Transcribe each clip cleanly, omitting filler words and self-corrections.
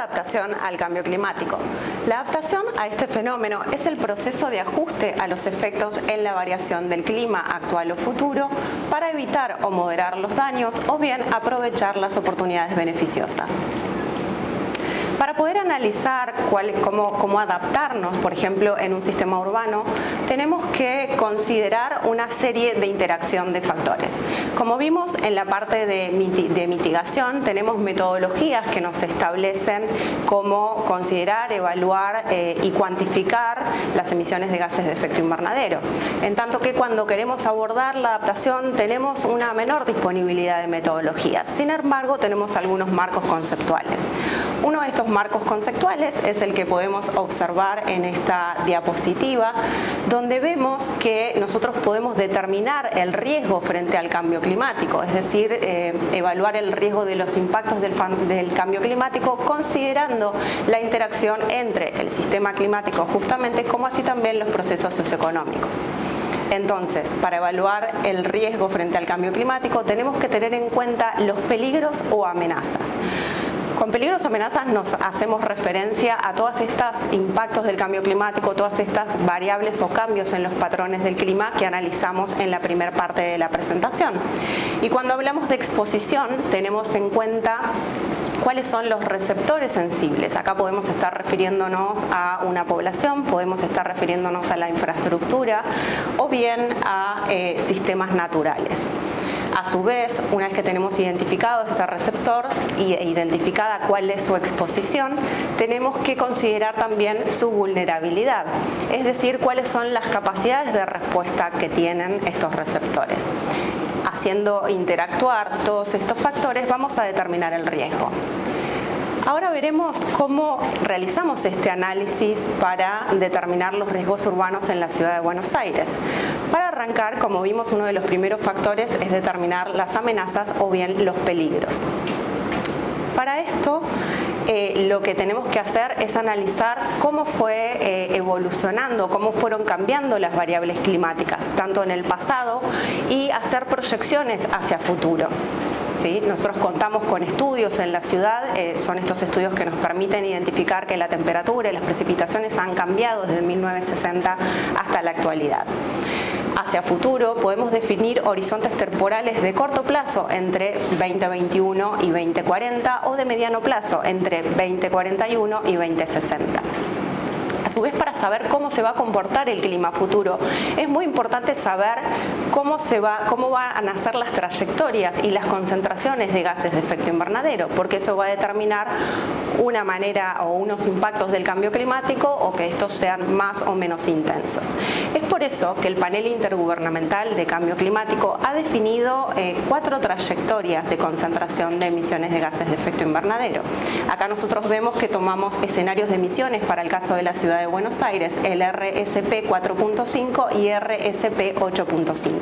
adaptación al cambio climático? La adaptación a este fenómeno es el proceso de ajuste a los efectos en la variación del clima actual o futuro para evitar o moderar los daños o bien aprovechar las oportunidades beneficiosas. Para poder analizar cómo adaptarnos, por ejemplo, en un sistema urbano, tenemos que considerar una serie de interacción de factores. Como vimos en la parte de mitigación, tenemos metodologías que nos establecen cómo considerar, evaluar y cuantificar las emisiones de gases de efecto invernadero. En tanto que cuando queremos abordar la adaptación tenemos una menor disponibilidad de metodologías. Sin embargo, tenemos algunos marcos conceptuales. Uno de estos marcos conceptuales es el que podemos observar en esta diapositiva, donde vemos que nosotros podemos determinar el riesgo frente al cambio climático, es decir, evaluar el riesgo de los impactos del cambio climático considerando la interacción entre el sistema climático justamente como así también los procesos socioeconómicos. Entonces, para evaluar el riesgo frente al cambio climático tenemos que tener en cuenta los peligros o amenazas. Con peligros o amenazas nos hacemos referencia a todos estos impactos del cambio climático, todas estas variables o cambios en los patrones del clima que analizamos en la primera parte de la presentación. Y cuando hablamos de exposición tenemos en cuenta cuáles son los receptores sensibles. Acá podemos estar refiriéndonos a una población, podemos estar refiriéndonos a la infraestructura o bien a sistemas naturales. A su vez, una vez que tenemos identificado este receptor e identificada cuál es su exposición, tenemos que considerar también su vulnerabilidad, es decir, cuáles son las capacidades de respuesta que tienen estos receptores. Haciendo interactuar todos estos factores vamos a determinar el riesgo. Ahora veremos cómo realizamos este análisis para determinar los riesgos urbanos en la ciudad de Buenos Aires. Para arrancar, como vimos, uno de los primeros factores es determinar las amenazas o bien los peligros. Para esto, lo que tenemos que hacer es analizar cómo fue evolucionando, cómo fueron cambiando las variables climáticas, tanto en el pasado, y hacer proyecciones hacia futuro. ¿Sí? Nosotros contamos con estudios en la ciudad, son estos estudios que nos permiten identificar que la temperatura y las precipitaciones han cambiado desde 1960 hasta la actualidad. Hacia futuro podemos definir horizontes temporales de corto plazo entre 2021 y 2040 o de mediano plazo entre 2041 y 2060. A su vez, para saber cómo se va a comportar el clima futuro, es muy importante saber cómo van a ser las trayectorias y las concentraciones de gases de efecto invernadero, porque eso va a determinar una manera o unos impactos del cambio climático o que estos sean más o menos intensos. Es por eso que el Panel Intergubernamental de Cambio Climático ha definido 4 trayectorias de concentración de emisiones de gases de efecto invernadero. Acá nosotros vemos que tomamos escenarios de emisiones para el caso de la ciudad de Buenos Aires, el RSP 4.5 y RSP 8.5.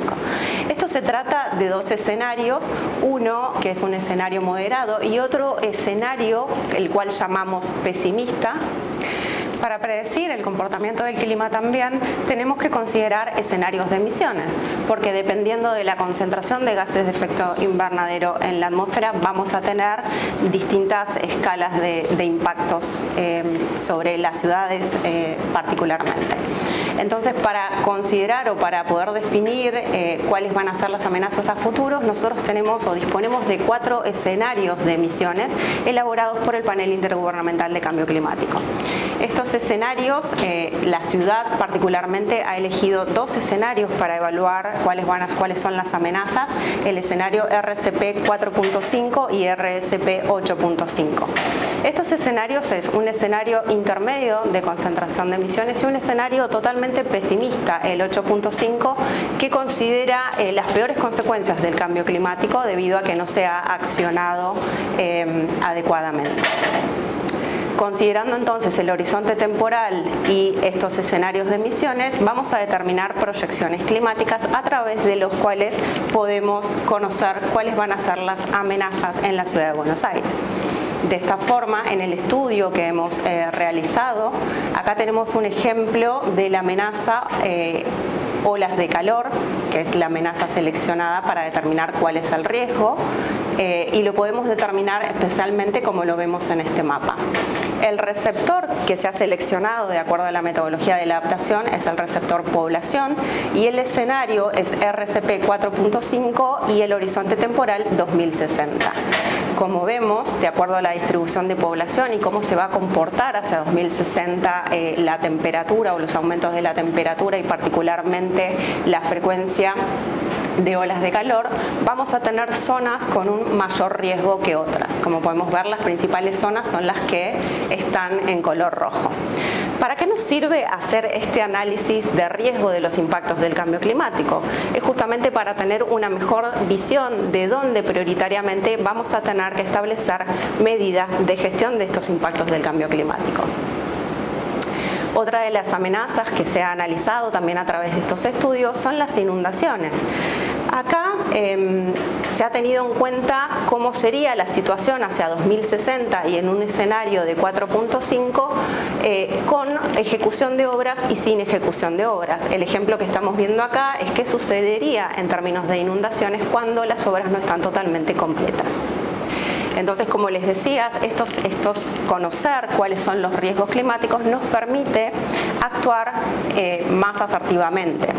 Esto se trata de 2 escenarios, uno que es un escenario moderado y otro escenario, el cual llamamos pesimista. Para predecir el comportamiento del clima también tenemos que considerar escenarios de emisiones, porque dependiendo de la concentración de gases de efecto invernadero en la atmósfera vamos a tener distintas escalas de impactos sobre las ciudades particularmente. Entonces, para considerar o para poder definir cuáles van a ser las amenazas a futuros, nosotros tenemos o disponemos de 4 escenarios de emisiones elaborados por el Panel Intergubernamental de Cambio Climático. Estos escenarios, la ciudad particularmente ha elegido 2 escenarios para evaluar cuáles son las amenazas, el escenario RSP 4.5 y RSP 8.5. Estos escenarios es un escenario intermedio de concentración de emisiones y un escenario totalmente pesimista, el 8.5, que considera las peores consecuencias del cambio climático debido a que no se ha accionado adecuadamente. Considerando entonces el horizonte temporal y estos escenarios de emisiones, vamos a determinar proyecciones climáticas a través de los cuales podemos conocer cuáles van a ser las amenazas en la ciudad de Buenos Aires. De esta forma, en el estudio que hemos realizado, acá tenemos un ejemplo de la amenaza olas de calor, que es la amenaza seleccionada para determinar cuál es el riesgo, y lo podemos determinar especialmente como lo vemos en este mapa. El receptor que se ha seleccionado de acuerdo a la metodología de la adaptación es el receptor población y el escenario es RCP 4.5 y el horizonte temporal 2060. Como vemos, de acuerdo a la distribución de población y cómo se va a comportar hacia 2060 la temperatura o los aumentos de la temperatura y particularmente la frecuencia de olas de calor, vamos a tener zonas con un mayor riesgo que otras. Como podemos ver, las principales zonas son las que están en color rojo. ¿Para qué nos sirve hacer este análisis de riesgo de los impactos del cambio climático? Es justamente para tener una mejor visión de dónde prioritariamente vamos a tener que establecer medidas de gestión de estos impactos del cambio climático. Otra de las amenazas que se ha analizado también a través de estos estudios son las inundaciones. Acá se ha tenido en cuenta cómo sería la situación hacia 2060 y en un escenario de 4.5 con ejecución de obras y sin ejecución de obras. El ejemplo que estamos viendo acá es qué sucedería en términos de inundaciones cuando las obras no están totalmente completas. Entonces, como les decía, conocer cuáles son los riesgos climáticos nos permite actuar más asertivamente.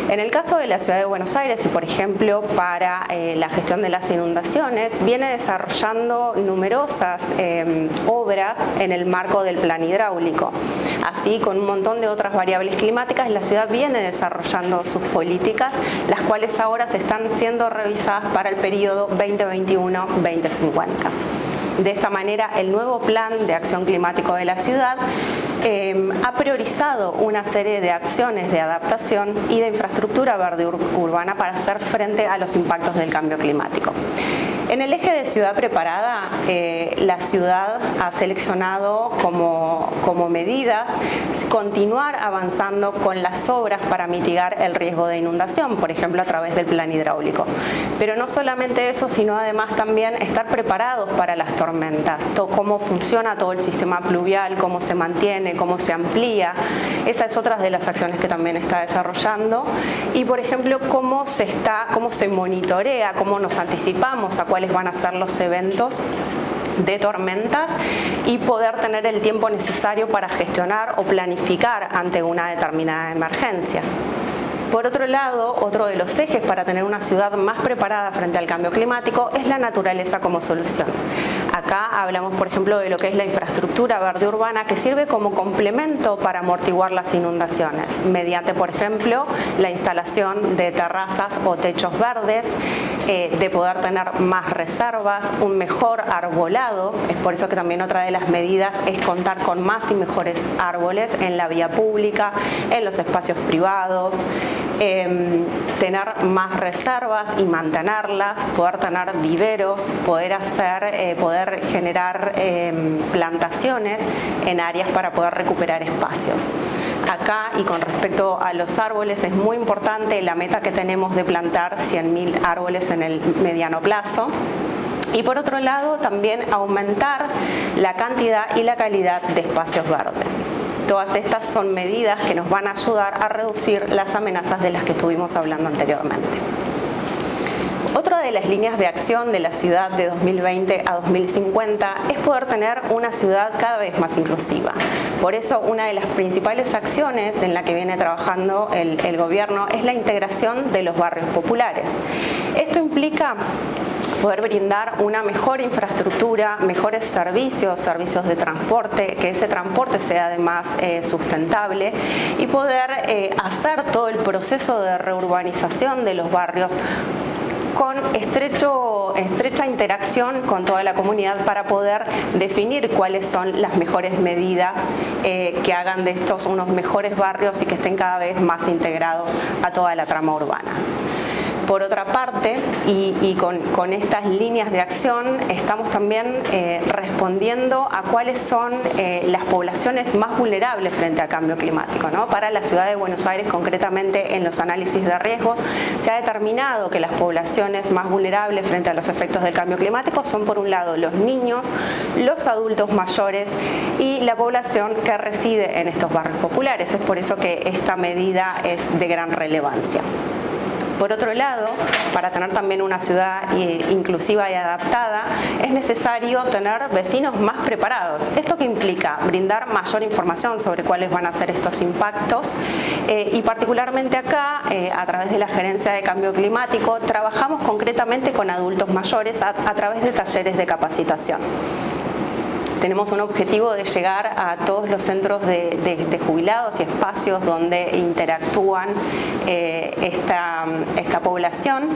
En el caso de la Ciudad de Buenos Aires y, por ejemplo, para la gestión de las inundaciones, viene desarrollando numerosas obras en el marco del plan hidráulico. Así, con un montón de otras variables climáticas, la ciudad viene desarrollando sus políticas, las cuales ahora se están siendo revisadas para el periodo 2021-2050. De esta manera, el nuevo plan de acción climático de la ciudad ha priorizado una serie de acciones de adaptación y de infraestructura verde urbana para hacer frente a los impactos del cambio climático. En el eje de ciudad preparada, la ciudad ha seleccionado como medidas continuar avanzando con las obras para mitigar el riesgo de inundación, por ejemplo a través del plan hidráulico. Pero no solamente eso, sino además también estar preparados para las tormentas, cómo funciona todo el sistema pluvial, cómo se mantiene, cómo se amplía. Esa es otra de las acciones que también está desarrollando. Y por ejemplo, cómo se monitorea, cómo nos anticipamos a cuáles van a ser los eventos de tormentas y poder tener el tiempo necesario para gestionar o planificar ante una determinada emergencia. Por otro lado, otro de los ejes para tener una ciudad más preparada frente al cambio climático es la naturaleza como solución. Acá hablamos, por ejemplo, de lo que es la infraestructura verde urbana que sirve como complemento para amortiguar las inundaciones, mediante, por ejemplo, la instalación de terrazas o techos verdes, de poder tener más reservas, un mejor arbolado. Es por eso que también otra de las medidas es contar con más y mejores árboles en la vía pública, en los espacios privados, tener más reservas y mantenerlas, poder tener viveros, poder generar plantaciones en áreas para poder recuperar espacios. Acá, y con respecto a los árboles, es muy importante la meta que tenemos de plantar 100.000 árboles en el mediano plazo. Y por otro lado, también aumentar la cantidad y la calidad de espacios verdes. Todas estas son medidas que nos van a ayudar a reducir las amenazas de las que estuvimos hablando anteriormente. Otra de las líneas de acción de la ciudad de 2020 a 2050 es poder tener una ciudad cada vez más inclusiva. Por eso, una de las principales acciones en la que viene trabajando el gobierno es la integración de los barrios populares. Esto implica poder brindar una mejor infraestructura, mejores servicios de transporte, que ese transporte sea además sustentable y poder hacer todo el proceso de reurbanización de los barrios con estrecha interacción con toda la comunidad para poder definir cuáles son las mejores medidas que hagan de estos unos mejores barrios y que estén cada vez más integrados a toda la trama urbana. Por otra parte, y con estas líneas de acción, estamos también respondiendo a cuáles son las poblaciones más vulnerables frente al cambio climático, ¿no? Para la ciudad de Buenos Aires, concretamente en los análisis de riesgos, se ha determinado que las poblaciones más vulnerables frente a los efectos del cambio climático son, por un lado, los niños, los adultos mayores y la población que reside en estos barrios populares. Es por eso que esta medida es de gran relevancia. Por otro lado, para tener también una ciudad inclusiva y adaptada, es necesario tener vecinos más preparados. ¿Esto qué implica? Brindar mayor información sobre cuáles van a ser estos impactos y particularmente acá, a través de la Gerencia de Cambio Climático, trabajamos concretamente con adultos mayores a través de talleres de capacitación. Tenemos un objetivo de llegar a todos los centros de jubilados y espacios donde interactúan esta población,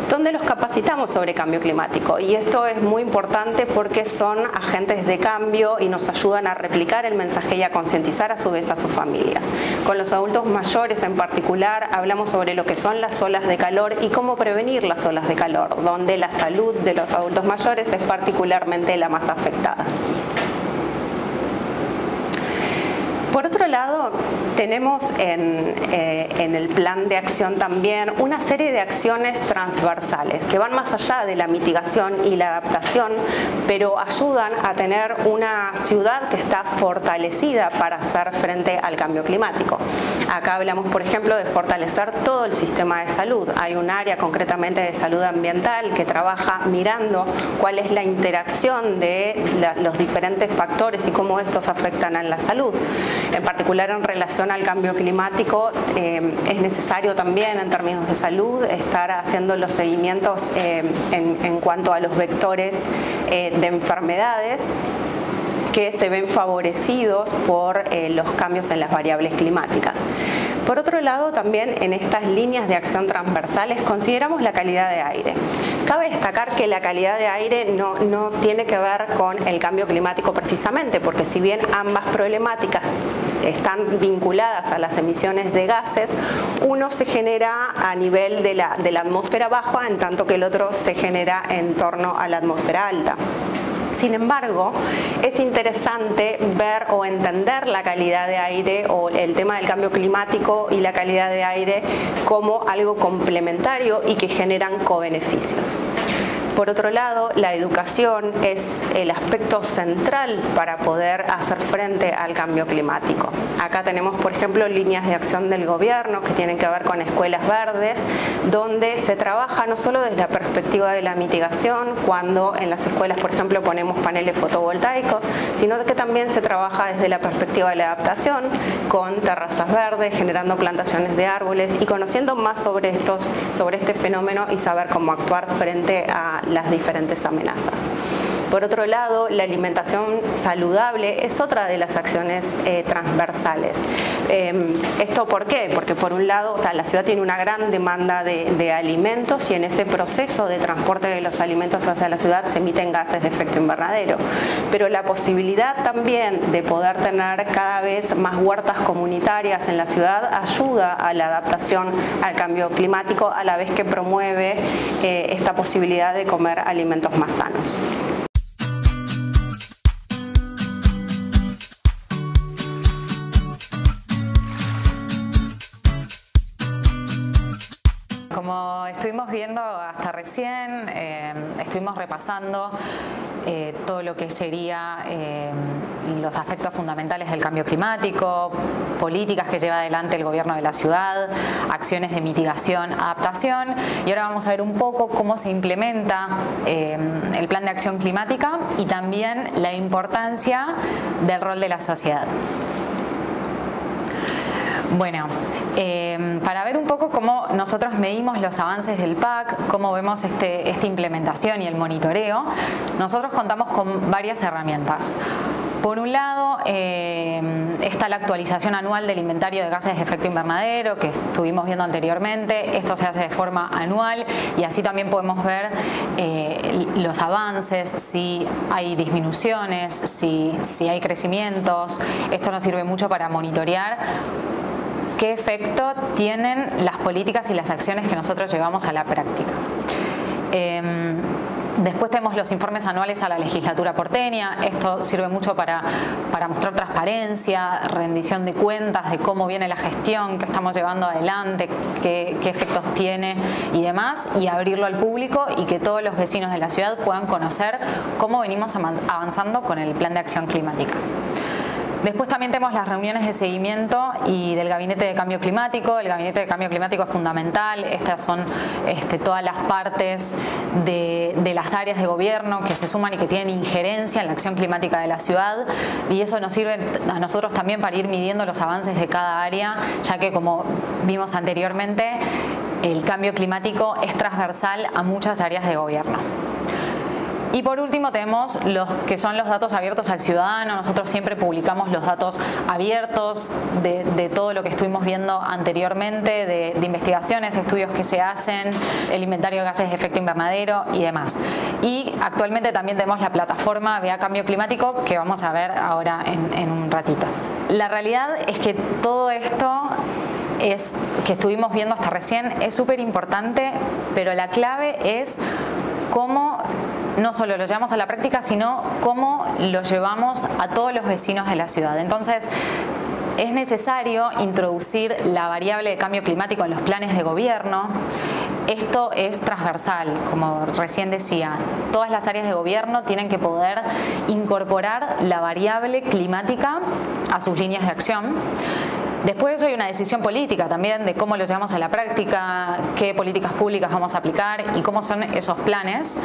donde los capacitamos sobre cambio climático. Y esto es muy importante porque son agentes de cambio y nos ayudan a replicar el mensaje y a concientizar a su vez a sus familias. Con los adultos mayores en particular hablamos sobre lo que son las olas de calor y cómo prevenir las olas de calor, donde la salud de los adultos mayores es particularmente la más afectada. Por otro lado, tenemos en el plan de acción también una serie de acciones transversales que van más allá de la mitigación y la adaptación, pero ayudan a tener una ciudad que está fortalecida para hacer frente al cambio climático. Acá hablamos, por ejemplo, de fortalecer todo el sistema de salud. Hay un área concretamente de salud ambiental que trabaja mirando cuál es la interacción de los diferentes factores y cómo estos afectan a la salud. En particular en relación al cambio climático, es necesario también en términos de salud estar haciendo los seguimientos en cuanto a los vectores de enfermedades que se ven favorecidos por los cambios en las variables climáticas. Por otro lado, también en estas líneas de acción transversales consideramos la calidad de aire. Cabe destacar que la calidad de aire no tiene que ver con el cambio climático precisamente, porque si bien ambas problemáticas están vinculadas a las emisiones de gases, uno se genera a nivel de la atmósfera baja, en tanto que el otro se genera en torno a la atmósfera alta. Sin embargo, es interesante ver o entender la calidad de aire o el tema del cambio climático y la calidad de aire como algo complementario y que generan cobeneficios. Por otro lado, la educación es el aspecto central para poder hacer frente al cambio climático. Acá tenemos, por ejemplo, líneas de acción del gobierno que tienen que ver con escuelas verdes, donde se trabaja no solo desde la perspectiva de la mitigación, cuando en las escuelas, por ejemplo, ponemos paneles fotovoltaicos, sino que también se trabaja desde la perspectiva de la adaptación, con terrazas verdes, generando plantaciones de árboles y conociendo más sobre este fenómeno y saber cómo actuar frente a las diferentes amenazas. Por otro lado, la alimentación saludable es otra de las acciones transversales. ¿Esto por qué? Porque por un lado, la ciudad tiene una gran demanda de alimentos y en ese proceso de transporte de los alimentos hacia la ciudad se emiten gases de efecto invernadero. Pero la posibilidad también de poder tener cada vez más huertas comunitarias en la ciudad ayuda a la adaptación al cambio climático, a la vez que promueve esta posibilidad de comer alimentos más sanos. Como estuvimos viendo hasta recién, estuvimos repasando todo lo que sería los aspectos fundamentales del cambio climático, políticas que lleva adelante el gobierno de la ciudad, acciones de mitigación, adaptación, y ahora vamos a ver un poco cómo se implementa el plan de acción climática y también la importancia del rol de la sociedad. Bueno, para ver un poco cómo nosotros medimos los avances del PAC, cómo vemos esta implementación y el monitoreo, nosotros contamos con varias herramientas. Por un lado, está la actualización anual del inventario de gases de efecto invernadero que estuvimos viendo anteriormente. Esto se hace de forma anual y así también podemos ver los avances, si hay disminuciones, si hay crecimientos. Esto nos sirve mucho para monitorear qué efecto tienen las políticas y las acciones que nosotros llevamos a la práctica. Después tenemos los informes anuales a la legislatura porteña. Esto sirve mucho para mostrar transparencia, rendición de cuentas de cómo viene la gestión que estamos llevando adelante, qué efectos tiene y demás, y abrirlo al público y que todos los vecinos de la ciudad puedan conocer cómo venimos avanzando con el Plan de Acción Climática. Después también tenemos las reuniones de seguimiento y del Gabinete de Cambio Climático. El Gabinete de Cambio Climático es fundamental. Estas son todas las partes de las áreas de gobierno que se suman y que tienen injerencia en la acción climática de la ciudad. Y eso nos sirve a nosotros también para ir midiendo los avances de cada área, ya que, como vimos anteriormente, el cambio climático es transversal a muchas áreas de gobierno. Y por último tenemos los que son los datos abiertos al ciudadano. Nosotros siempre publicamos los datos abiertos de todo lo que estuvimos viendo anteriormente, de investigaciones, estudios que se hacen, el inventario de gases de efecto invernadero y demás. Y actualmente también tenemos la plataforma Vea Cambio Climático, que vamos a ver ahora en un ratito. La realidad es que todo esto que estuvimos viendo hasta recién es súper importante, pero la clave es cómo no solo lo llevamos a la práctica, sino cómo lo llevamos a todos los vecinos de la ciudad. Entonces, es necesario introducir la variable de cambio climático en los planes de gobierno. Esto es transversal, como recién decía. Todas las áreas de gobierno tienen que poder incorporar la variable climática a sus líneas de acción. Después de eso hay una decisión política también de cómo lo llevamos a la práctica, qué políticas públicas vamos a aplicar y cómo son esos planes.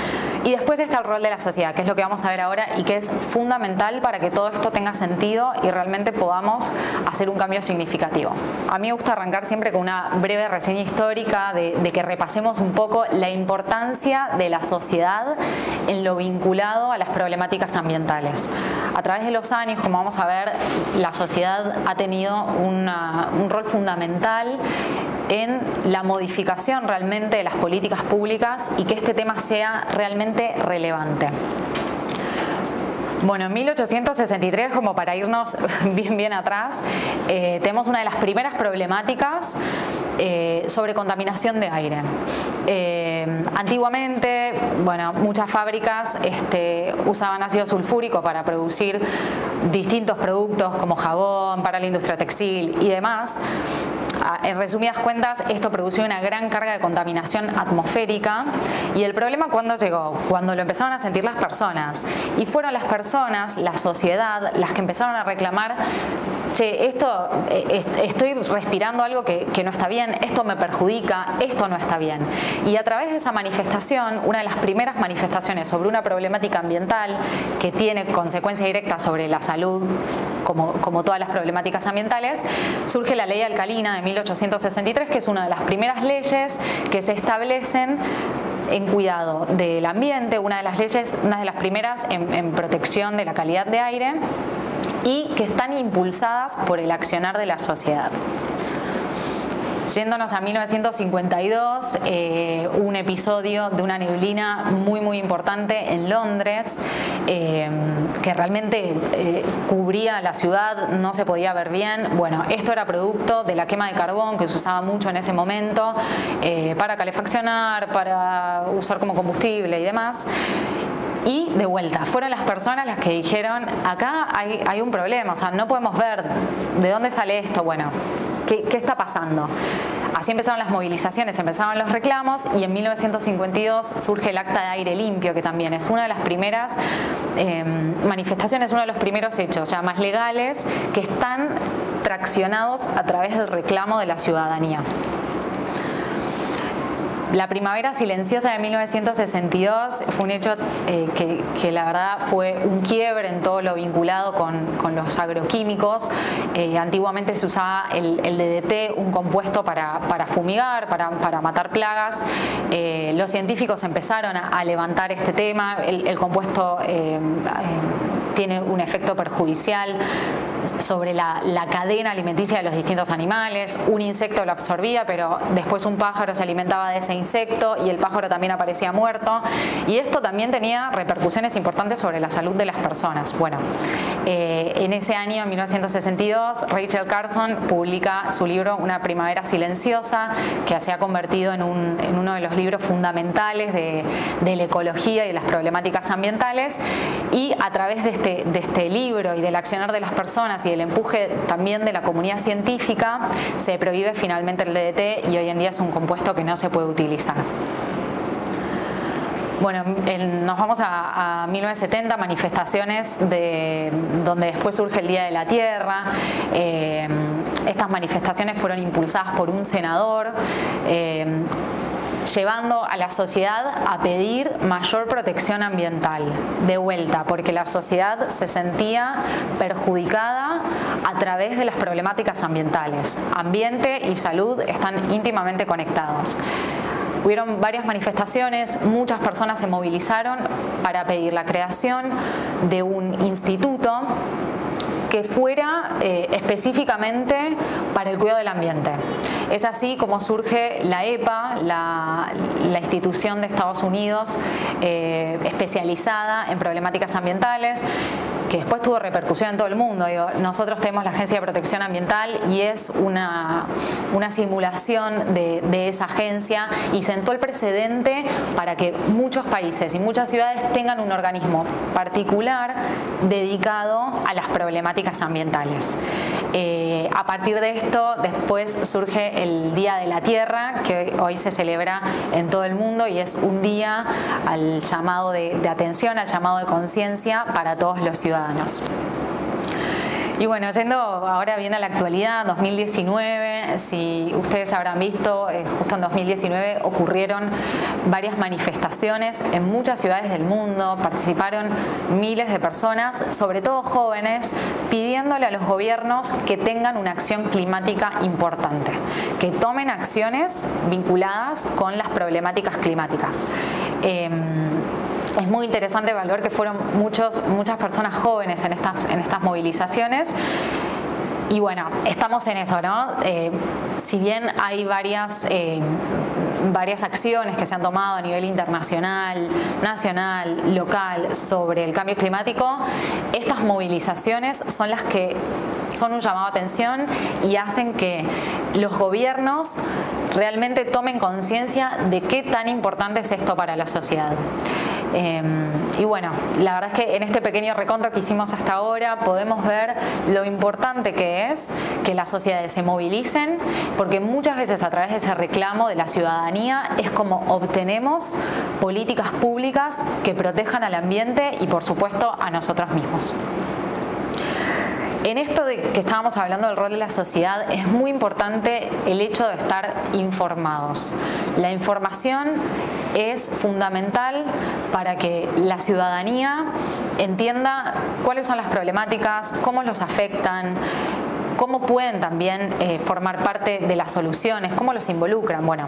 Y después está el rol de la sociedad, que es lo que vamos a ver ahora y que es fundamental para que todo esto tenga sentido y realmente podamos hacer un cambio significativo. A mí me gusta arrancar siempre con una breve reseña histórica de que repasemos un poco la importancia de la sociedad en lo vinculado a las problemáticas ambientales. A través de los años, como vamos a ver, la sociedad ha tenido un rol fundamental en la modificación realmente de las políticas públicas y que este tema sea realmente relevante. Bueno, en 1863, como para irnos bien atrás, tenemos una de las primeras problemáticas sobre contaminación de aire. Antiguamente, bueno, muchas fábricas usaban ácido sulfúrico para producir distintos productos como jabón, para la industria textil y demás. En resumidas cuentas, esto produció una gran carga de contaminación atmosférica. ¿Y el problema cuándo llegó? Cuando lo empezaron a sentir las personas. Y fueron las personas, la sociedad, las que empezaron a reclamar: che, estoy respirando algo que no está bien, esto me perjudica, esto no está bien. Y a través de esa manifestación, una de las primeras manifestaciones sobre una problemática ambiental que tiene consecuencia directa sobre la salud, como todas las problemáticas ambientales, surge la Ley Alcalina de 1863, que es una de las primeras leyes que se establecen en cuidado del ambiente, una de las primeras en protección de la calidad de aire, y que están impulsadas por el accionar de la sociedad. Yéndonos a 1952, un episodio de una neblina muy importante en Londres, que realmente cubría la ciudad, no se podía ver bien. Bueno, esto era producto de la quema de carbón, que se usaba mucho en ese momento para calefaccionar, para usar como combustible y demás. Y de vuelta, fueron las personas las que dijeron: acá hay un problema, o sea, no podemos ver de dónde sale esto. Bueno, ¿qué está pasando? Así empezaron las movilizaciones, empezaron los reclamos, y en 1952 surge el Acta de Aire Limpio, que también es una de las primeras manifestaciones, uno de los primeros hechos, o sea, más legales, que están traccionados a través del reclamo de la ciudadanía. La primavera silenciosa de 1962 fue un hecho que la verdad fue un quiebre en todo lo vinculado con los agroquímicos. Antiguamente se usaba el DDT, un compuesto para fumigar, para matar plagas. Los científicos empezaron a levantar este tema. El compuesto tiene un efecto perjudicial. sobre la cadena alimenticia de los distintos animales. Un insecto lo absorbía, pero después un pájaro se alimentaba de ese insecto y el pájaro también aparecía muerto. Y esto también tenía repercusiones importantes sobre la salud de las personas. Bueno, en ese año, en 1962, Rachel Carson publica su libro Una primavera silenciosa, que se ha convertido en uno de los libros fundamentales de la ecología y de las problemáticas ambientales. Y a través de este libro y del accionar de las personas y del empuje también de la comunidad científica, se prohíbe finalmente el DDT y hoy en día es un compuesto que no se puede utilizar. Bueno, nos vamos a 1970, manifestaciones donde después surge el Día de la Tierra. Estas manifestaciones fueron impulsadas por un senador, llevando a la sociedad a pedir mayor protección ambiental, de vuelta, porque la sociedad se sentía perjudicada a través de las problemáticas ambientales. Ambiente y salud están íntimamente conectados. Hubieron varias manifestaciones, muchas personas se movilizaron para pedir la creación de un instituto que fuera específicamente para el cuidado del ambiente. Es así como surge la EPA, la institución de Estados Unidos especializada en problemáticas ambientales, que después tuvo repercusión en todo el mundo. Nosotros tenemos la Agencia de Protección Ambiental y es una simulación de esa agencia y sentó el precedente para que muchos países y muchas ciudades tengan un organismo particular dedicado a las problemáticas ambientales. A partir de esto, después surge el Día de la Tierra, que hoy se celebra en todo el mundo y es un día al llamado de atención, al llamado de conciencia para todos los ciudadanos. Y bueno, yendo ahora bien a la actualidad, 2019, si ustedes habrán visto, justo en 2019 ocurrieron varias manifestaciones en muchas ciudades del mundo, participaron miles de personas, sobre todo jóvenes, pidiéndole a los gobiernos que tengan una acción climática importante, que tomen acciones vinculadas con las problemáticas climáticas. Es muy interesante evaluar que fueron muchas personas jóvenes en estas movilizaciones. Y bueno, estamos en eso, ¿no? Si bien hay varias acciones que se han tomado a nivel internacional, nacional, local sobre el cambio climático, estas movilizaciones son las que son un llamado a atención y hacen que los gobiernos realmente tomen conciencia de qué tan importante es esto para la sociedad. Y bueno, la verdad es que en este pequeño reconto que hicimos hasta ahora podemos ver lo importante que es que las sociedades se movilicen, porque muchas veces a través de ese reclamo de la ciudadanía es como obtenemos políticas públicas que protejan al ambiente y por supuesto a nosotros mismos. En esto de que estábamos hablando del rol de la sociedad, es muy importante el hecho de estar informados. La información es fundamental para que la ciudadanía entienda cuáles son las problemáticas, cómo los afectan, cómo pueden también formar parte de las soluciones, cómo los involucran. Bueno,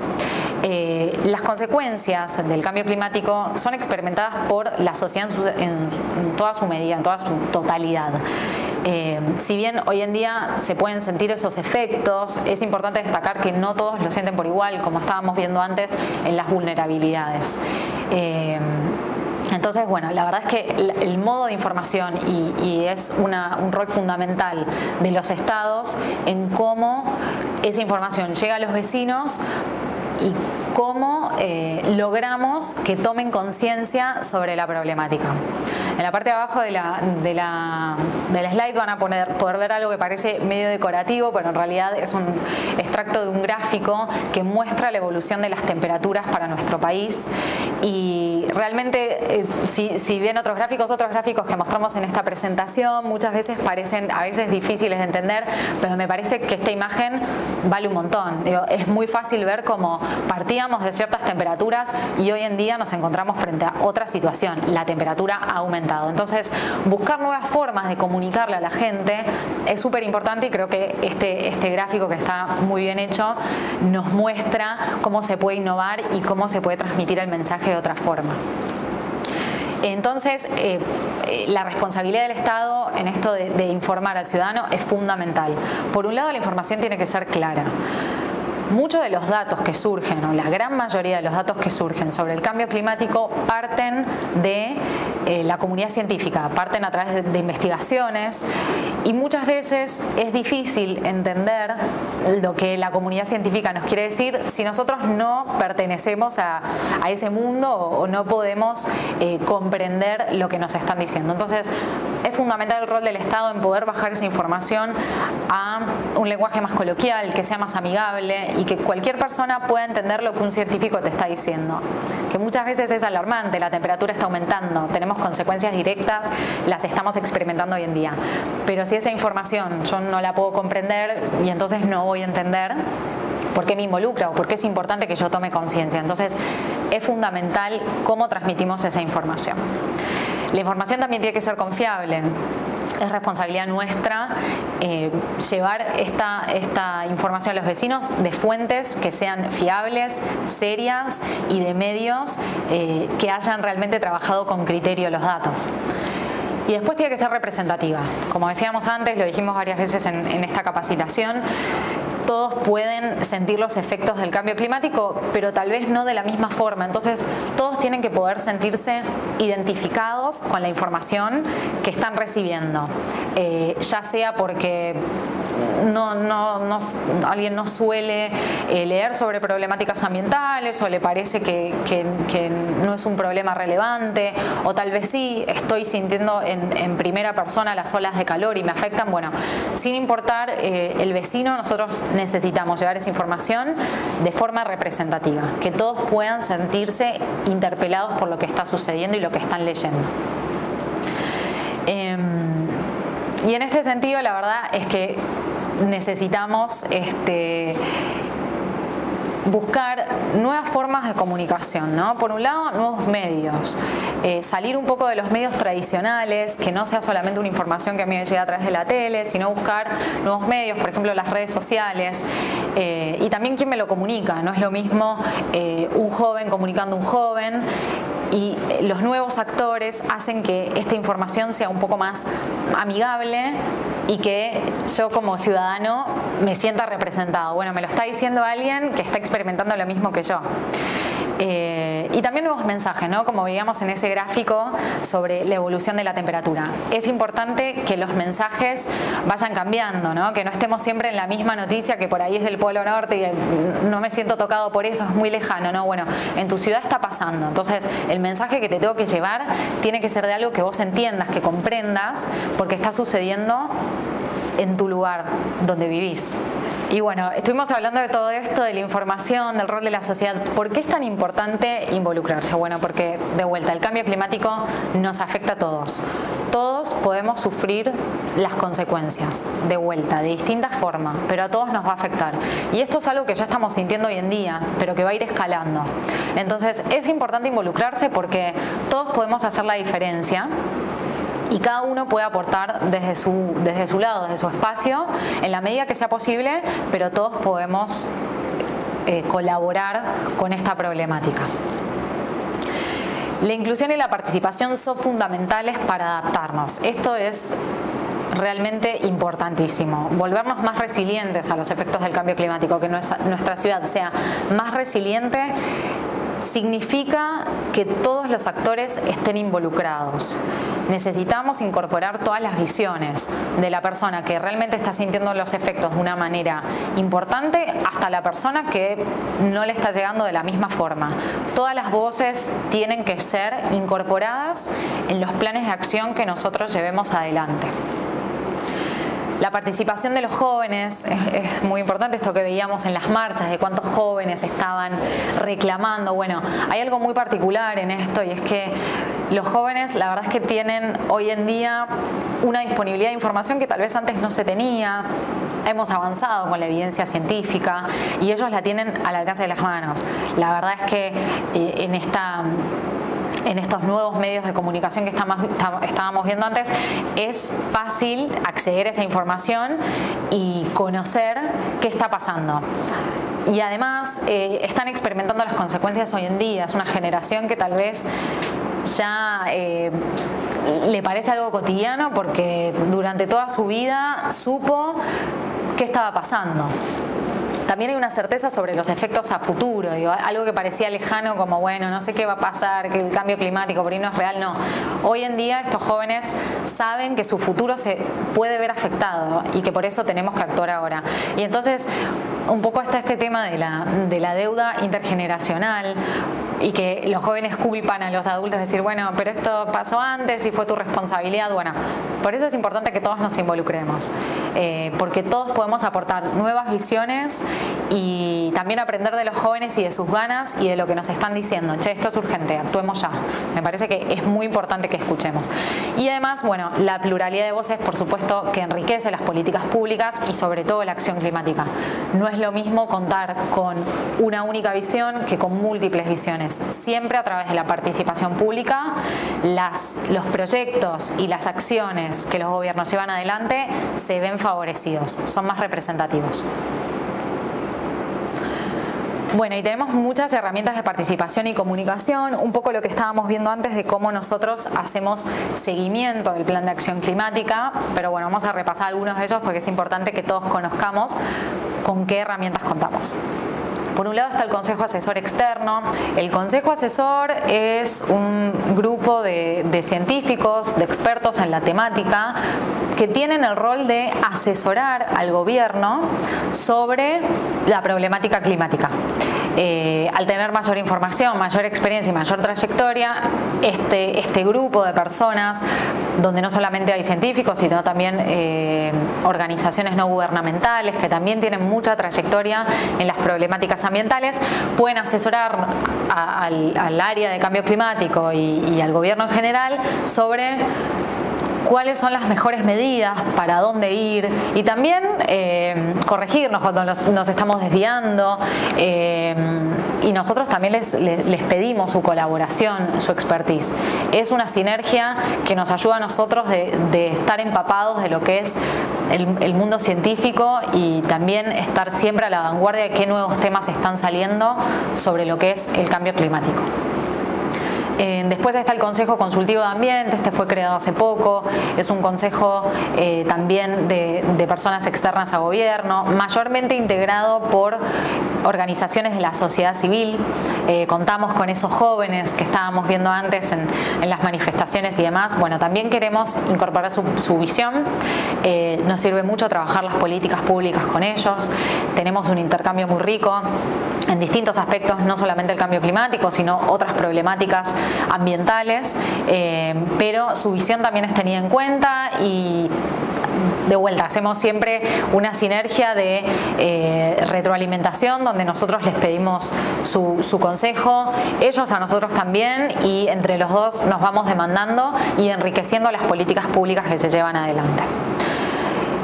las consecuencias del cambio climático son experimentadas por la sociedad en toda su medida, en toda su totalidad. Si bien hoy en día se pueden sentir esos efectos, es importante destacar que no todos lo sienten por igual, como estábamos viendo antes en las vulnerabilidades. Entonces, bueno, la verdad es que el modo de información y es un rol fundamental de los estados en cómo esa información llega a los vecinos y cómo logramos que tomen conciencia sobre la problemática. En la parte de abajo del slide van a poder ver algo que parece medio decorativo, pero en realidad es un extracto de un gráfico que muestra la evolución de las temperaturas para nuestro país. Y realmente, si bien otros gráficos que mostramos en esta presentación muchas veces parecen a veces difíciles de entender, pero me parece que esta imagen vale un montón. Es muy fácil ver cómo partíamos de ciertas temperaturas y hoy en día nos encontramos frente a otra situación. La temperatura ha aumentado. Entonces, buscar nuevas formas de comunicarle a la gente es súper importante y creo que este gráfico, que está muy bien hecho, nos muestra cómo se puede innovar y cómo se puede transmitir el mensaje de otra forma. Entonces, la responsabilidad del Estado en esto de informar al ciudadano es fundamental. Por un lado, la información tiene que ser clara. Muchos de los datos que surgen, o la gran mayoría de los datos que surgen sobre el cambio climático parten de la comunidad científica, parten a través de investigaciones, y muchas veces es difícil entender lo que la comunidad científica nos quiere decir si nosotros no pertenecemos a ese mundo o no podemos comprender lo que nos están diciendo. Entonces, es fundamental el rol del Estado en poder bajar esa información a un lenguaje más coloquial, que sea más amigable y que cualquier persona pueda entender lo que un científico te está diciendo. Que muchas veces es alarmante, la temperatura está aumentando, tenemos consecuencias directas, las estamos experimentando hoy en día. Pero si esa información yo no la puedo comprender y entonces no voy a entender por qué me involucra o por qué es importante que yo tome conciencia. Entonces, es fundamental cómo transmitimos esa información. La información también tiene que ser confiable. Es responsabilidad nuestra llevar esta información a los vecinos de fuentes que sean fiables, serias y de medios que hayan realmente trabajado con criterio los datos. Y después tiene que ser representativa. Como decíamos antes, lo dijimos varias veces en esta capacitación, todos pueden sentir los efectos del cambio climático, pero tal vez no de la misma forma. Entonces, todos tienen que poder sentirse identificados con la información que están recibiendo, ya sea porque alguien no suele leer sobre problemáticas ambientales o le parece que no es un problema relevante, o tal vez sí, estoy sintiendo en primera persona las olas de calor y me afectan. Bueno, sin importar el vecino, nosotros necesitamos llevar esa información de forma representativa, que todos puedan sentirse interpelados por lo que está sucediendo y lo que están leyendo. Y en este sentido, la verdad es que necesitamos buscar nuevas formas de comunicación, ¿no? Por un lado, nuevos medios, salir un poco de los medios tradicionales, que no sea solamente una información que a mí me llega a través de la tele, sino buscar nuevos medios, por ejemplo las redes sociales, y también quién me lo comunica. No es lo mismo un joven comunicando a un joven, y los nuevos actores hacen que esta información sea un poco más amigable y que yo como ciudadano me sienta representado. Bueno, me lo está diciendo alguien que está experimentando lo mismo que yo. Y también nuevos mensajes, ¿no? Como veíamos en ese gráfico sobre la evolución de la temperatura. Es importante que los mensajes vayan cambiando, ¿no? Que no estemos siempre en la misma noticia, que por ahí es del Polo Norte y no me siento tocado por eso, es muy lejano, ¿no? Bueno, en tu ciudad está pasando. Entonces, el mensaje que te tengo que llevar tiene que ser de algo que vos entiendas, que comprendas, porque está sucediendo en tu lugar donde vivís. Y bueno, estuvimos hablando de todo esto, de la información, del rol de la sociedad. ¿Por qué es tan importante involucrarse? Bueno, porque de vuelta, el cambio climático nos afecta a todos. Todos podemos sufrir las consecuencias de vuelta, de distintas formas, pero a todos nos va a afectar. Y esto es algo que ya estamos sintiendo hoy en día, pero que va a ir escalando. Entonces, es importante involucrarse porque todos podemos hacer la diferencia. Y cada uno puede aportar desde su lado, desde su espacio, en la medida que sea posible, pero todos podemos colaborar con esta problemática. La inclusión y la participación son fundamentales para adaptarnos. Esto es realmente importantísimo. Volvernos más resilientes a los efectos del cambio climático, que nuestra ciudad sea más resiliente, significa que todos los actores estén involucrados. Necesitamos incorporar todas las visiones de la persona que realmente está sintiendo los efectos de una manera importante hasta la persona que no le está llegando de la misma forma. Todas las voces tienen que ser incorporadas en los planes de acción que nosotros llevemos adelante. La participación de los jóvenes es muy importante, esto que veíamos en las marchas, de cuántos jóvenes estaban reclamando. Bueno, hay algo muy particular en esto y es que los jóvenes la verdad es que tienen hoy en día una disponibilidad de información que tal vez antes no se tenía. Hemos avanzado con la evidencia científica y ellos la tienen al alcance de las manos. La verdad es que en estos nuevos medios de comunicación que estábamos viendo antes, es fácil acceder a esa información y conocer qué está pasando. Y además están experimentando las consecuencias hoy en día. Es una generación que tal vez ya le parece algo cotidiano porque durante toda su vida supo qué estaba pasando. También hay una certeza sobre los efectos a futuro, digo, algo que parecía lejano como, bueno, no sé qué va a pasar, que el cambio climático por ahí no es real, no. Hoy en día estos jóvenes saben que su futuro se puede ver afectado y que por eso tenemos que actuar ahora. Y entonces un poco está este tema de la deuda intergeneracional y que los jóvenes culpan a los adultos, decir, bueno, pero esto pasó antes y fue tu responsabilidad. Bueno, por eso es importante que todos nos involucremos, porque todos podemos aportar nuevas visiones y también aprender de los jóvenes y de sus ganas y de lo que nos están diciendo. Che, esto es urgente, actuemos ya. Me parece que es muy importante que escuchemos. Y además, bueno, la pluralidad de voces, por supuesto, que enriquece las políticas públicas y sobre todo la acción climática. No es lo mismo contar con una única visión que con múltiples visiones. Siempre a través de la participación pública, los proyectos y las acciones que los gobiernos llevan adelante se ven favorecidos, son más representativos. Bueno, y tenemos muchas herramientas de participación y comunicación, un poco lo que estábamos viendo antes de cómo nosotros hacemos seguimiento del plan de acción climática, pero bueno, vamos a repasar algunos de ellos porque es importante que todos conozcamos con qué herramientas contamos. Por un lado está el Consejo Asesor Externo. El Consejo Asesor es un grupo de científicos, de expertos en la temática, que tienen el rol de asesorar al gobierno sobre la problemática climática. Al tener mayor información, mayor experiencia y mayor trayectoria, este grupo de personas, donde no solamente hay científicos, sino también organizaciones no gubernamentales que también tienen mucha trayectoria en las problemáticas ambientales, pueden asesorar al área de cambio climático y al gobierno en general sobre cuáles son las mejores medidas, para dónde ir y también corregirnos cuando nos estamos desviando y nosotros también les pedimos su colaboración, su expertise. Es una sinergia que nos ayuda a nosotros de estar empapados de lo que es el mundo científico y también estar siempre a la vanguardia de qué nuevos temas están saliendo sobre lo que es el cambio climático. Después está el Consejo Consultivo de Ambiente, este fue creado hace poco, es un consejo también de personas externas a gobierno, mayormente integrado por organizaciones de la sociedad civil. Contamos con esos jóvenes que estábamos viendo antes en las manifestaciones y demás. Bueno, también queremos incorporar su visión, nos sirve mucho trabajar las políticas públicas con ellos, tenemos un intercambio muy rico en distintos aspectos, no solamente el cambio climático, sino otras problemáticas ambientales, pero su visión también es tenida en cuenta y de vuelta hacemos siempre una sinergia de retroalimentación donde nosotros les pedimos su consejo, ellos a nosotros también y entre los dos nos vamos demandando y enriqueciendo las políticas públicas que se llevan adelante.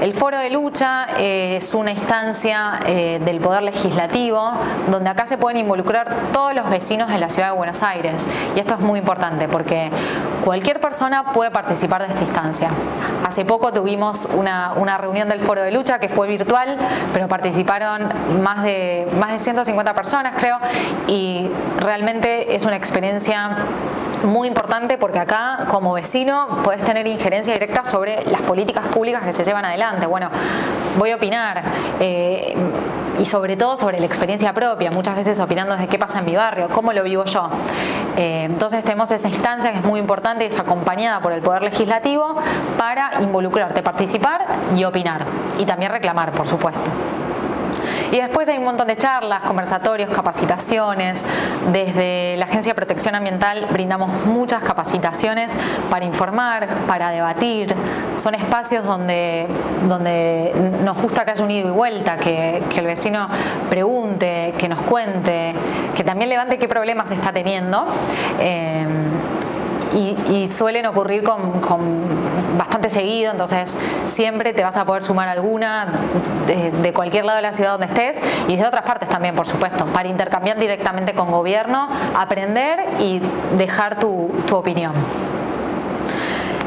El Foro de Lucha es una instancia del Poder Legislativo donde acá se pueden involucrar todos los vecinos de la Ciudad de Buenos Aires y esto es muy importante porque cualquier persona puede participar de esta instancia. Hace poco tuvimos una reunión del Foro de Lucha que fue virtual, pero participaron más de 150 personas creo y realmente es una experiencia muy importante porque acá como vecino podés tener injerencia directa sobre las políticas públicas que se llevan adelante. Bueno, voy a opinar y sobre todo sobre la experiencia propia, muchas veces opinando desde qué pasa en mi barrio, cómo lo vivo yo. Entonces tenemos esa instancia que es muy importante y es acompañada por el Poder Legislativo para involucrarte, participar y opinar y también reclamar, por supuesto. Y después hay un montón de charlas, conversatorios, capacitaciones. Desde la Agencia de Protección Ambiental brindamos muchas capacitaciones para informar, para debatir. Son espacios donde nos gusta que haya un ida y vuelta, que el vecino pregunte, que nos cuente, que también levante qué problemas está teniendo. Y suelen ocurrir con bastante seguido, entonces siempre te vas a poder sumar alguna de cualquier lado de la ciudad donde estés y de otras partes también, por supuesto, para intercambiar directamente con gobierno, aprender y dejar tu opinión.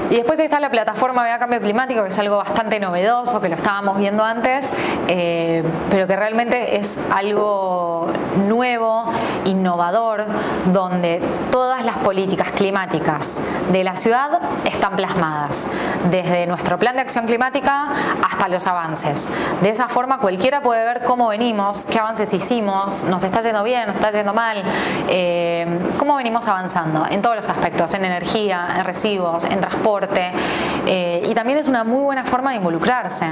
Y después está la plataforma Vea Cambio Climático, que es algo bastante novedoso, que lo estábamos viendo antes, pero que realmente es algo nuevo, innovador, donde todas las políticas climáticas de la ciudad están plasmadas, desde nuestro plan de acción climática hasta los avances. De esa forma cualquiera puede ver cómo venimos, qué avances hicimos, nos está yendo bien, nos está yendo mal, cómo venimos avanzando en todos los aspectos, en energía, en residuos, en transporte, y también es una muy buena forma de involucrarse.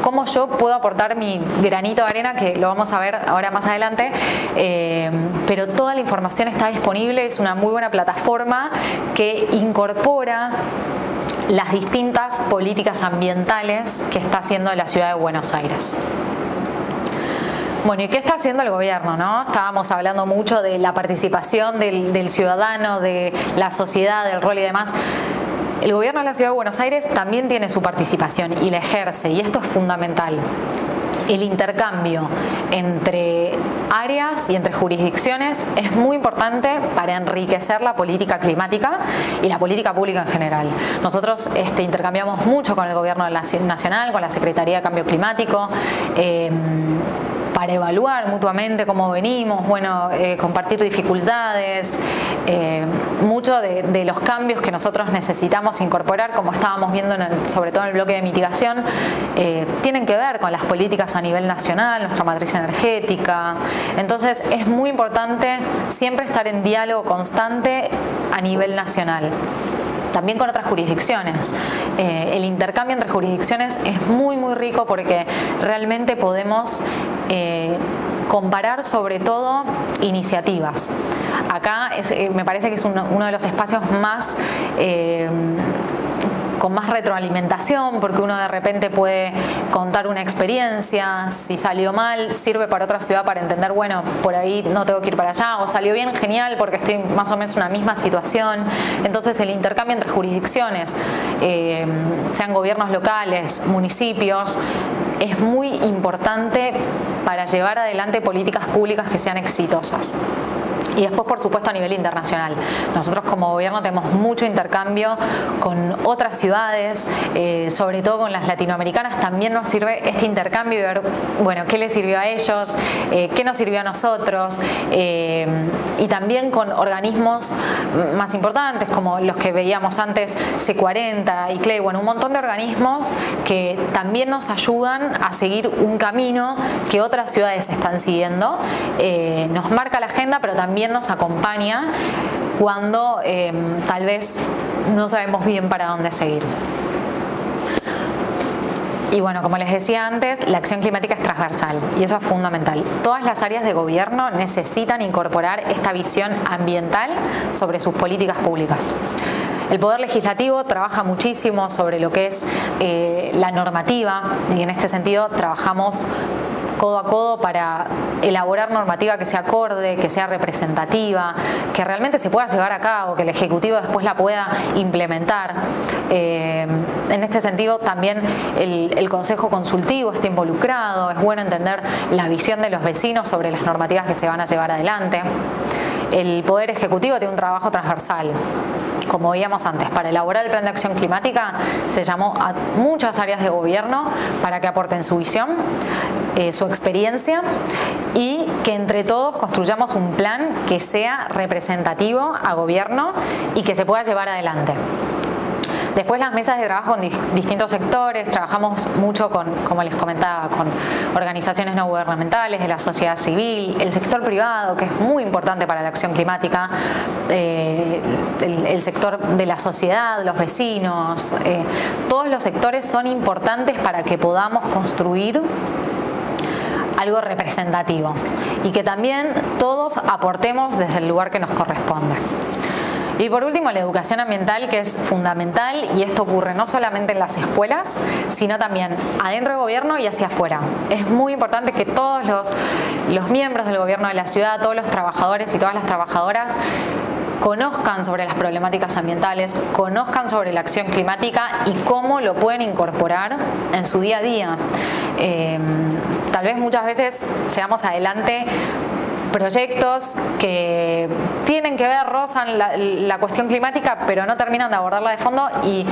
Cómo yo puedo aportar mi granito de arena, que lo vamos a ver ahora más adelante, pero toda la información está disponible, es una muy buena plataforma que incorpora las distintas políticas ambientales que está haciendo la ciudad de Buenos Aires. Bueno, ¿y qué está haciendo el gobierno, no? Estábamos hablando mucho de la participación del ciudadano, de la sociedad, del rol y demás. El gobierno de la ciudad de Buenos Aires también tiene su participación y la ejerce, y esto es fundamental. El intercambio entre áreas y entre jurisdicciones es muy importante para enriquecer la política climática y la política pública en general. Nosotros intercambiamos mucho con el gobierno nacional, con la Secretaría de Cambio Climático, para evaluar mutuamente cómo venimos, bueno, compartir dificultades, mucho de los cambios que nosotros necesitamos incorporar, como estábamos viendo sobre todo en el bloque de mitigación, tienen que ver con las políticas a nivel nacional, nuestra matriz energética. Entonces es muy importante siempre estar en diálogo constante a nivel nacional. También con otras jurisdicciones. El intercambio entre jurisdicciones es muy rico porque realmente podemos comparar sobre todo iniciativas. Acá me parece que es uno de los espacios más con más retroalimentación, porque uno de repente puede contar una experiencia, si salió mal, sirve para otra ciudad para entender, bueno, por ahí no tengo que ir para allá, o salió bien, genial, porque estoy más o menos en una misma situación. Entonces el intercambio entre jurisdicciones, sean gobiernos locales, municipios, es muy importante para llevar adelante políticas públicas que sean exitosas. Y después, por supuesto, a nivel internacional. Nosotros como gobierno tenemos mucho intercambio con otras ciudades, sobre todo con las latinoamericanas. También nos sirve este intercambio y ver, bueno, qué les sirvió a ellos, qué nos sirvió a nosotros, y también con organismos más importantes como los que veíamos antes, C40, ICLEI, bueno, un montón de organismos que también nos ayudan a seguir un camino que otras ciudades están siguiendo. Nos marca la agenda, pero también nos acompaña cuando tal vez no sabemos bien para dónde seguir. Y bueno, como les decía antes, la acción climática es transversal y eso es fundamental. Todas las áreas de gobierno necesitan incorporar esta visión ambiental sobre sus políticas públicas. El Poder Legislativo trabaja muchísimo sobre lo que es la normativa, y en este sentido trabajamos codo a codo para elaborar normativa que sea acorde, que sea representativa, que realmente se pueda llevar a cabo, que el Ejecutivo después la pueda implementar. En este sentido también el Consejo Consultivo está involucrado, es bueno entender la visión de los vecinos sobre las normativas que se van a llevar adelante. El Poder Ejecutivo tiene un trabajo transversal. Como veíamos antes, para elaborar el plan de acción climática se llamó a muchas áreas de gobierno para que aporten su visión, su experiencia, y que entre todos construyamos un plan que sea representativo a gobierno y que se pueda llevar adelante. Después las mesas de trabajo en distintos sectores, trabajamos mucho con, como les comentaba, con organizaciones no gubernamentales, de la sociedad civil, el sector privado, que es muy importante para la acción climática, el sector de la sociedad, los vecinos, todos los sectores son importantes para que podamos construir algo representativo y que también todos aportemos desde el lugar que nos corresponde. Y por último, la educación ambiental, que es fundamental, y esto ocurre no solamente en las escuelas, sino también adentro del gobierno y hacia afuera. Es muy importante que todos los miembros del gobierno de la ciudad, todos los trabajadores y todas las trabajadoras conozcan sobre las problemáticas ambientales, conozcan sobre la acción climática y cómo lo pueden incorporar en su día a día. Tal vez muchas veces llevamos adelante proyectos que tienen que ver, rozan la cuestión climática, pero no terminan de abordarla de fondo, y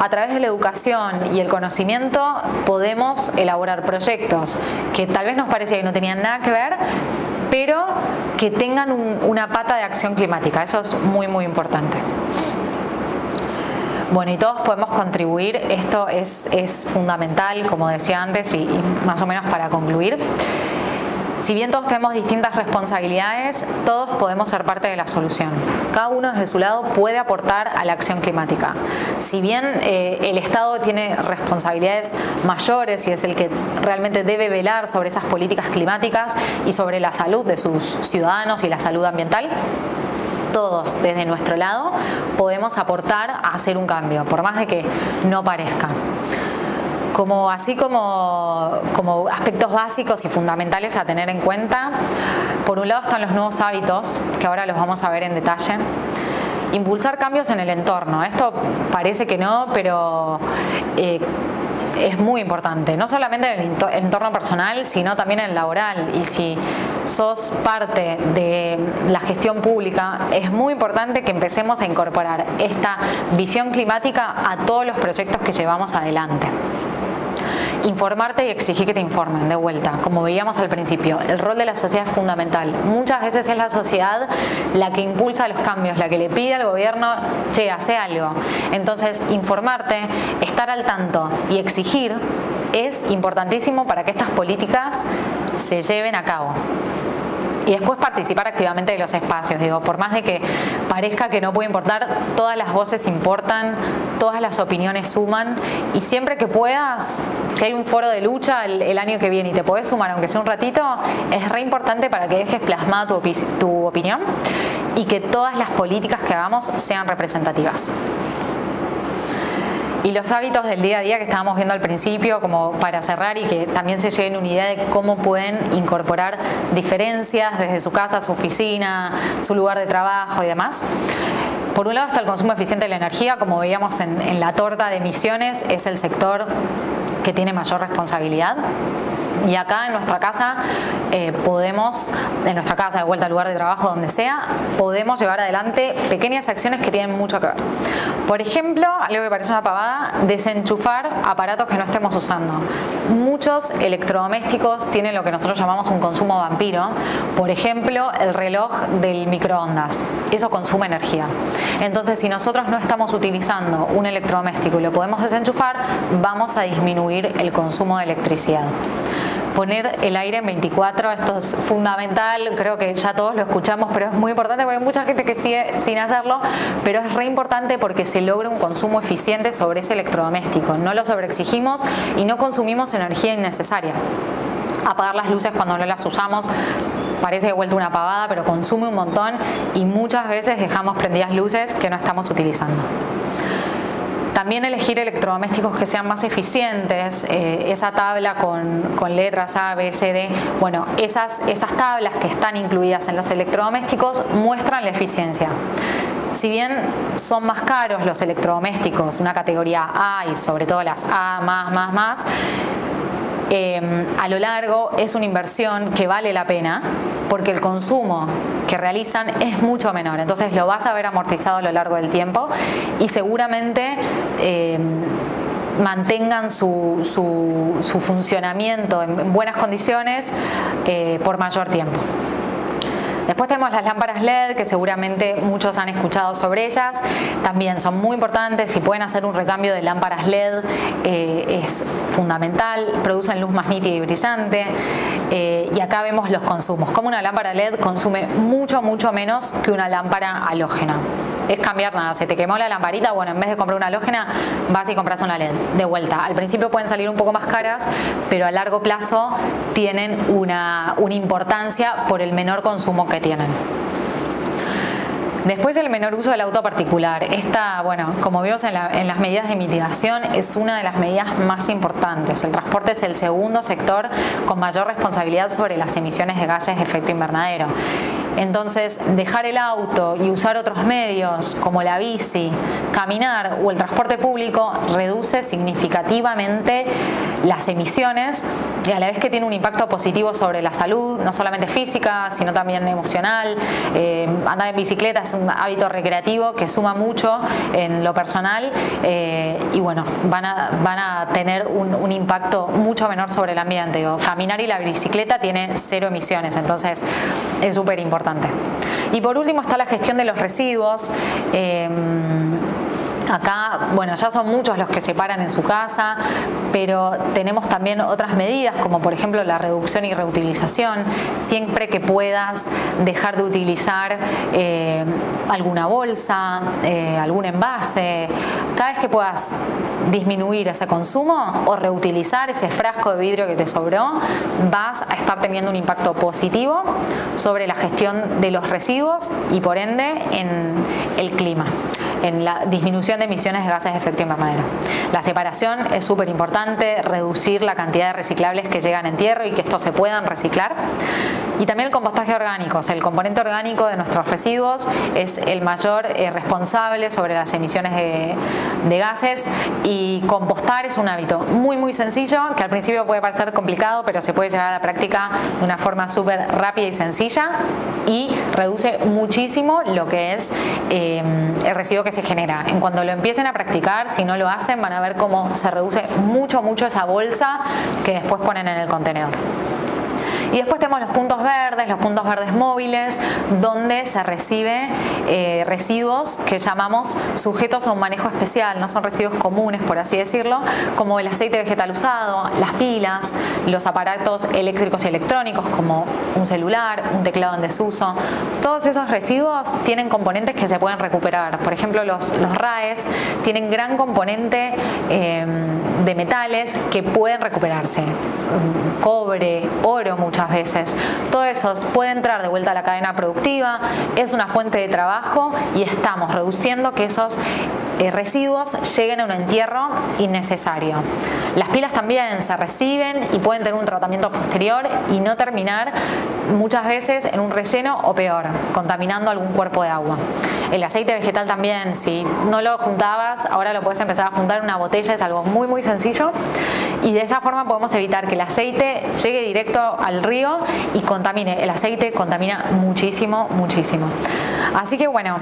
a través de la educación y el conocimiento podemos elaborar proyectos que tal vez nos parecía que no tenían nada que ver, pero que tengan una pata de acción climática. Eso es muy, muy importante. Bueno, y todos podemos contribuir, esto es fundamental, como decía antes, y más o menos para concluir. Si bien todos tenemos distintas responsabilidades, todos podemos ser parte de la solución. Cada uno desde su lado puede aportar a la acción climática. Si bien el Estado tiene responsabilidades mayores y es el que realmente debe velar sobre esas políticas climáticas y sobre la salud de sus ciudadanos y la salud ambiental, todos desde nuestro lado podemos aportar a hacer un cambio, por más de que no parezca. Así como aspectos básicos y fundamentales a tener en cuenta, por un lado están los nuevos hábitos, que ahora los vamos a ver en detalle. Impulsar cambios en el entorno. Esto parece que no, pero es muy importante, no solamente en el entorno personal, sino también en el laboral. Y si sos parte de la gestión pública, es muy importante que empecemos a incorporar esta visión climática a todos los proyectos que llevamos adelante. Informarte y exigir que te informen, de vuelta, como veíamos al principio, el rol de la sociedad es fundamental. Muchas veces es la sociedad la que impulsa los cambios, la que le pide al gobierno, che, hace algo. Entonces, informarte, estar al tanto y exigir es importantísimo para que estas políticas se lleven a cabo. Y después participar activamente de los espacios. Digo, por más de que parezca que no puede importar, todas las voces importan, todas las opiniones suman, y siempre que puedas, si hay un foro de lucha el año que viene y te podés sumar, aunque sea un ratito, es re importante para que dejes plasmada tu opinión y que todas las políticas que hagamos sean representativas. Y los hábitos del día a día que estábamos viendo al principio, como para cerrar, y que también se lleven una idea de cómo pueden incorporar diferencias desde su casa, su oficina, su lugar de trabajo y demás. Por un lado está el consumo eficiente de la energía, como veíamos en la torta de emisiones, es el sector que tiene mayor responsabilidad. Y acá en nuestra casa podemos, en nuestra casa, de vuelta al lugar de trabajo, donde sea, podemos llevar adelante pequeñas acciones que tienen mucho que ver. Por ejemplo, algo que parece una pavada, desenchufar aparatos que no estemos usando. Muchos electrodomésticos tienen lo que nosotros llamamos un consumo vampiro. Por ejemplo, el reloj del microondas. Eso consume energía. Entonces, si nosotros no estamos utilizando un electrodoméstico y lo podemos desenchufar, vamos a disminuir el consumo de electricidad. Poner el aire en 24, esto es fundamental, creo que ya todos lo escuchamos, pero es muy importante porque hay mucha gente que sigue sin hacerlo, pero es re importante porque se logra un consumo eficiente sobre ese electrodoméstico, no lo sobreexigimos y no consumimos energía innecesaria. Apagar las luces cuando no las usamos parece de vuelta una pavada, pero consume un montón y muchas veces dejamos prendidas luces que no estamos utilizando. También elegir electrodomésticos que sean más eficientes, esa tabla con letras A, B, C, D, bueno, esas tablas que están incluidas en los electrodomésticos muestran la eficiencia. Si bien son más caros los electrodomésticos, una categoría A y sobre todo las A++, a lo largo es una inversión que vale la pena porque el consumo que realizan es mucho menor, entonces lo vas a ver amortizado a lo largo del tiempo y seguramente mantengan su funcionamiento en buenas condiciones por mayor tiempo. Después tenemos las lámparas LED, que seguramente muchos han escuchado sobre ellas. También son muy importantes. Si pueden hacer un recambio de lámparas LED, es fundamental. Producen luz más nítida y brillante. Y acá vemos los consumos. Como una lámpara LED consume mucho menos que una lámpara halógena. Es cambiar nada. Se te quemó la lamparita, bueno, en vez de comprar una halógena, vas y compras una LED. De vuelta. Al principio pueden salir un poco más caras, pero a largo plazo tienen una importancia por el menor consumo que tienen. Después, el menor uso del auto particular. Esta, bueno, como vimos en las medidas de mitigación, es una de las medidas más importantes. El transporte es el segundo sector con mayor responsabilidad sobre las emisiones de gases de efecto invernadero. Entonces, dejar el auto y usar otros medios como la bici, caminar o el transporte público reduce significativamente las emisiones y a la vez que tiene un impacto positivo sobre la salud, no solamente física, sino también emocional. Andar en bicicleta es un hábito recreativo que suma mucho en lo personal y bueno, van a tener un impacto mucho menor sobre el ambiente. Caminar y la bicicleta tiene 0 emisiones, entonces es súper importante. Y por último está la gestión de los residuos. Acá, bueno, ya son muchos los que separan en su casa, pero tenemos también otras medidas, como por ejemplo la reducción y reutilización. Siempre que puedas dejar de utilizar alguna bolsa, algún envase, cada vez que puedas disminuir ese consumo o reutilizar ese frasco de vidrio que te sobró, vas a estar teniendo un impacto positivo sobre la gestión de los residuos y por ende en el clima, en la disminución de emisiones de gases de efecto invernadero. La separación es súper importante, reducir la cantidad de reciclables que llegan en tierra y que estos se puedan reciclar. Y también el compostaje orgánico, o sea, el componente orgánico de nuestros residuos es el mayor responsable sobre las emisiones de gases, y compostar es un hábito muy sencillo, que al principio puede parecer complicado, pero se puede llevar a la práctica de una forma súper rápida y sencilla y reduce muchísimo lo que es el residuo que se genera. En cuanto lo empiecen a practicar, si no lo hacen, van a ver cómo se reduce mucho esa bolsa que después ponen en el contenedor. Y después tenemos los puntos verdes móviles, donde se recibe residuos que llamamos sujetos a un manejo especial, no son residuos comunes, por así decirlo, como el aceite vegetal usado, las pilas, los aparatos eléctricos y electrónicos, como un celular, un teclado en desuso. Todos esos residuos tienen componentes que se pueden recuperar. Por ejemplo, los RAEs tienen gran componente de metales que pueden recuperarse. Cobre, oro muchas veces. Todo eso puede entrar de vuelta a la cadena productiva, es una fuente de trabajo y estamos reduciendo que esos residuos lleguen a un entierro innecesario. Las pilas también se reciben y pueden tener un tratamiento posterior y no terminar muchas veces en un relleno o peor, contaminando algún cuerpo de agua. El aceite vegetal también, si no lo juntabas, ahora lo puedes empezar a juntar en una botella, es algo muy sencillo, y de esa forma podemos evitar que el aceite llegue directo al río y contamine. El aceite contamina muchísimo. Así que bueno,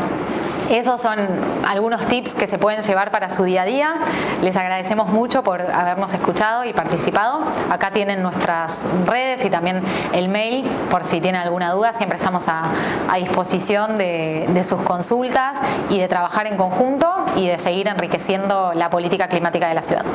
esos son algunos tips que se pueden llevar para su día a día. Les agradecemos mucho por habernos escuchado y participado. Acá tienen nuestras redes y también el mail por si tienen alguna duda. Siempre estamos a disposición de sus consultas y de trabajar en conjunto y de seguir enriqueciendo la política climática de la ciudad.